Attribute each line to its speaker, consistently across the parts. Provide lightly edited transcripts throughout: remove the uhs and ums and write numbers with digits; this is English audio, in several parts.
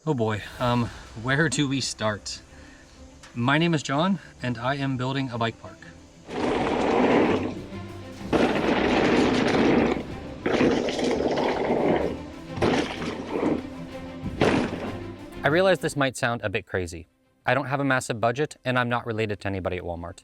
Speaker 1: Oh boy, where do we start? My name is John, and I am building a bike park. I realize this might sound a bit crazy. I don't have a massive budget, and I'm not related to anybody at Walmart.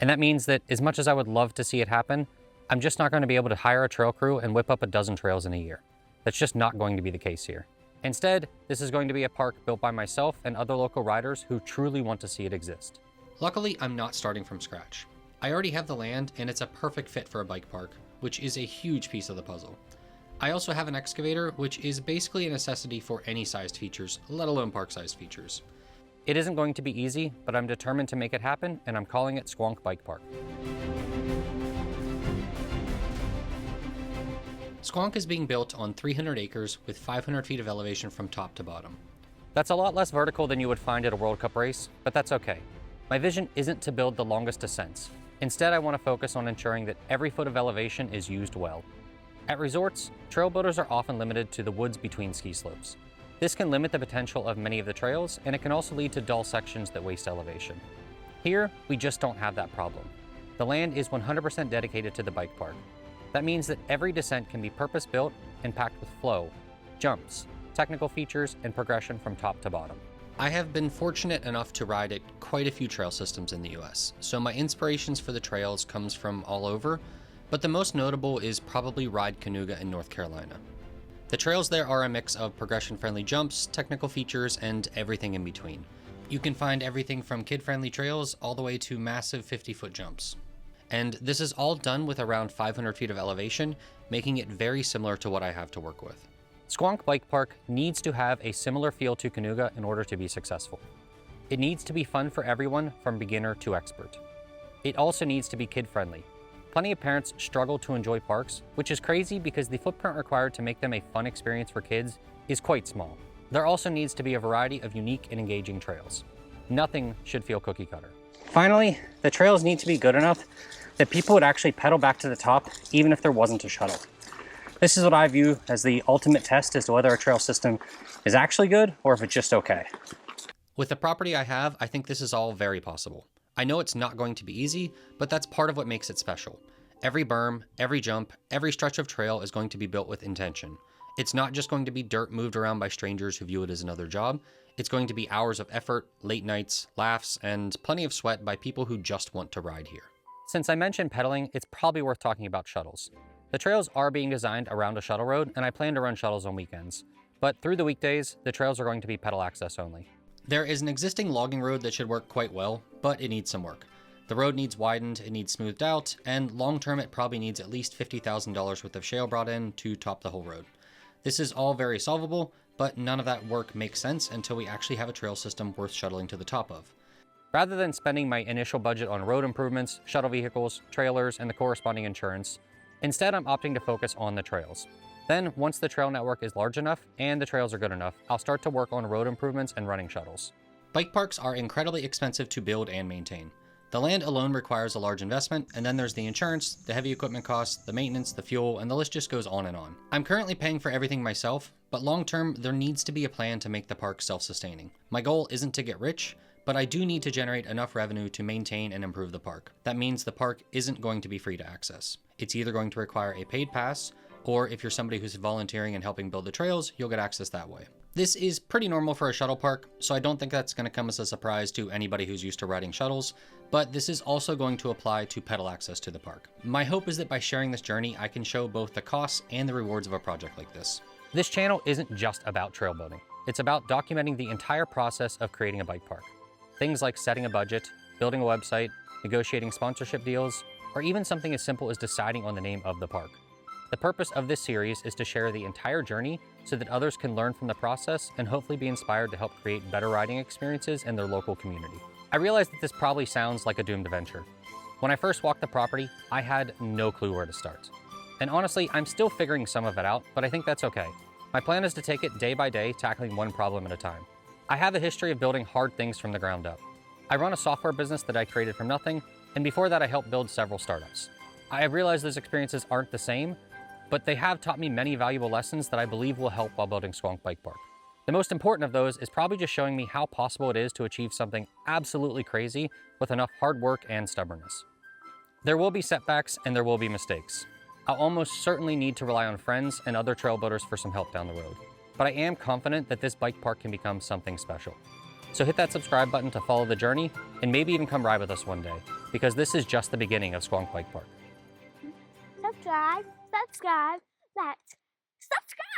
Speaker 1: And that means that as much as I would love to see it happen, I'm just not going to be able to hire a trail crew and whip up a dozen trails in a year. That's just not going to be the case here. Instead, this is going to be a park built by myself and other local riders who truly want to see it exist. Luckily, I'm not starting from scratch. I already have the land, and it's a perfect fit for a bike park, which is a huge piece of the puzzle. I also have an excavator, which is basically a necessity for any sized features, let alone park-sized features. It isn't going to be easy, but I'm determined to make it happen, and I'm calling it Squonk Bike Park. Squonk is being built on 300 acres with 500 feet of elevation from top to bottom. That's a lot less vertical than you would find at a World Cup race, but that's okay. My vision isn't to build the longest ascents. Instead, I want to focus on ensuring that every foot of elevation is used well. At resorts, trail builders are often limited to the woods between ski slopes. This can limit the potential of many of the trails, and it can also lead to dull sections that waste elevation. Here, we just don't have that problem. The land is 100% dedicated to the bike park. That means that every descent can be purpose-built and packed with flow, jumps, technical features, and progression from top to bottom. I have been fortunate enough to ride at quite a few trail systems in the US, so my inspirations for the trails comes from all over, but the most notable is probably Ride Cayuga in North Carolina. The trails there are a mix of progression-friendly jumps, technical features, and everything in between. You can find everything from kid-friendly trails all the way to massive 50-foot jumps. And this is all done with around 500 feet of elevation, making it very similar to what I have to work with. Squonk Bike Park needs to have a similar feel to Cayuga in order to be successful. It needs to be fun for everyone from beginner to expert. It also needs to be kid-friendly. Plenty of parents struggle to enjoy parks, which is crazy because the footprint required to make them a fun experience for kids is quite small. There also needs to be a variety of unique and engaging trails. Nothing should feel cookie cutter. Finally, the trails need to be good enough that people would actually pedal back to the top even if there wasn't a shuttle. This is what I view as the ultimate test as to whether a trail system is actually good or if it's just okay. With the property I have, I think this is all very possible. I know it's not going to be easy, but that's part of what makes it special. Every berm, every jump, every stretch of trail is going to be built with intention. It's not just going to be dirt moved around by strangers who view it as another job. It's going to be hours of effort, late nights, laughs, and plenty of sweat by people who just want to ride here. Since I mentioned pedaling, it's probably worth talking about shuttles. The trails are being designed around a shuttle road, and I plan to run shuttles on weekends. But through the weekdays, the trails are going to be pedal access only. There is an existing logging road that should work quite well, but it needs some work. The road needs widened, it needs smoothed out, and long-term it probably needs at least $50,000 worth of shale brought in to top the whole road. This is all very solvable, but none of that work makes sense until we actually have a trail system worth shuttling to the top of. Rather than spending my initial budget on road improvements, shuttle vehicles, trailers, and the corresponding insurance, instead I'm opting to focus on the trails. Then, once the trail network is large enough and the trails are good enough, I'll start to work on road improvements and running shuttles. Bike parks are incredibly expensive to build and maintain. The land alone requires a large investment, and then there's the insurance, the heavy equipment costs, the maintenance, the fuel, and the list just goes on and on. I'm currently paying for everything myself, but long-term, there needs to be a plan to make the park self-sustaining. My goal isn't to get rich, but I do need to generate enough revenue to maintain and improve the park. That means the park isn't going to be free to access. It's either going to require a paid pass, or if you're somebody who's volunteering and helping build the trails, you'll get access that way. This is pretty normal for a shuttle park, so I don't think that's going to come as a surprise to anybody who's used to riding shuttles, but this is also going to apply to pedal access to the park. My hope is that by sharing this journey, I can show both the costs and the rewards of a project like this. This channel isn't just about trail building. It's about documenting the entire process of creating a bike park. Things like setting a budget, building a website, negotiating sponsorship deals, or even something as simple as deciding on the name of the park. The purpose of this series is to share the entire journey so that others can learn from the process and hopefully be inspired to help create better riding experiences in their local community. I realize that this probably sounds like a doomed venture. When I first walked the property, I had no clue where to start. And honestly, I'm still figuring some of it out, but I think that's okay. My plan is to take it day by day, tackling one problem at a time. I have a history of building hard things from the ground up. I run a software business that I created from nothing, and before that I helped build several startups. I have realized those experiences aren't the same, but they have taught me many valuable lessons that I believe will help while building Squonk Bike Park. The most important of those is probably just showing me how possible it is to achieve something absolutely crazy with enough hard work and stubbornness. There will be setbacks and there will be mistakes. I'll almost certainly need to rely on friends and other trail builders for some help down the road. But I am confident that this bike park can become something special. So hit that subscribe button to follow the journey and maybe even come ride with us one day, because this is just the beginning of Squonk Bike Park.
Speaker 2: Subscribe, let's subscribe.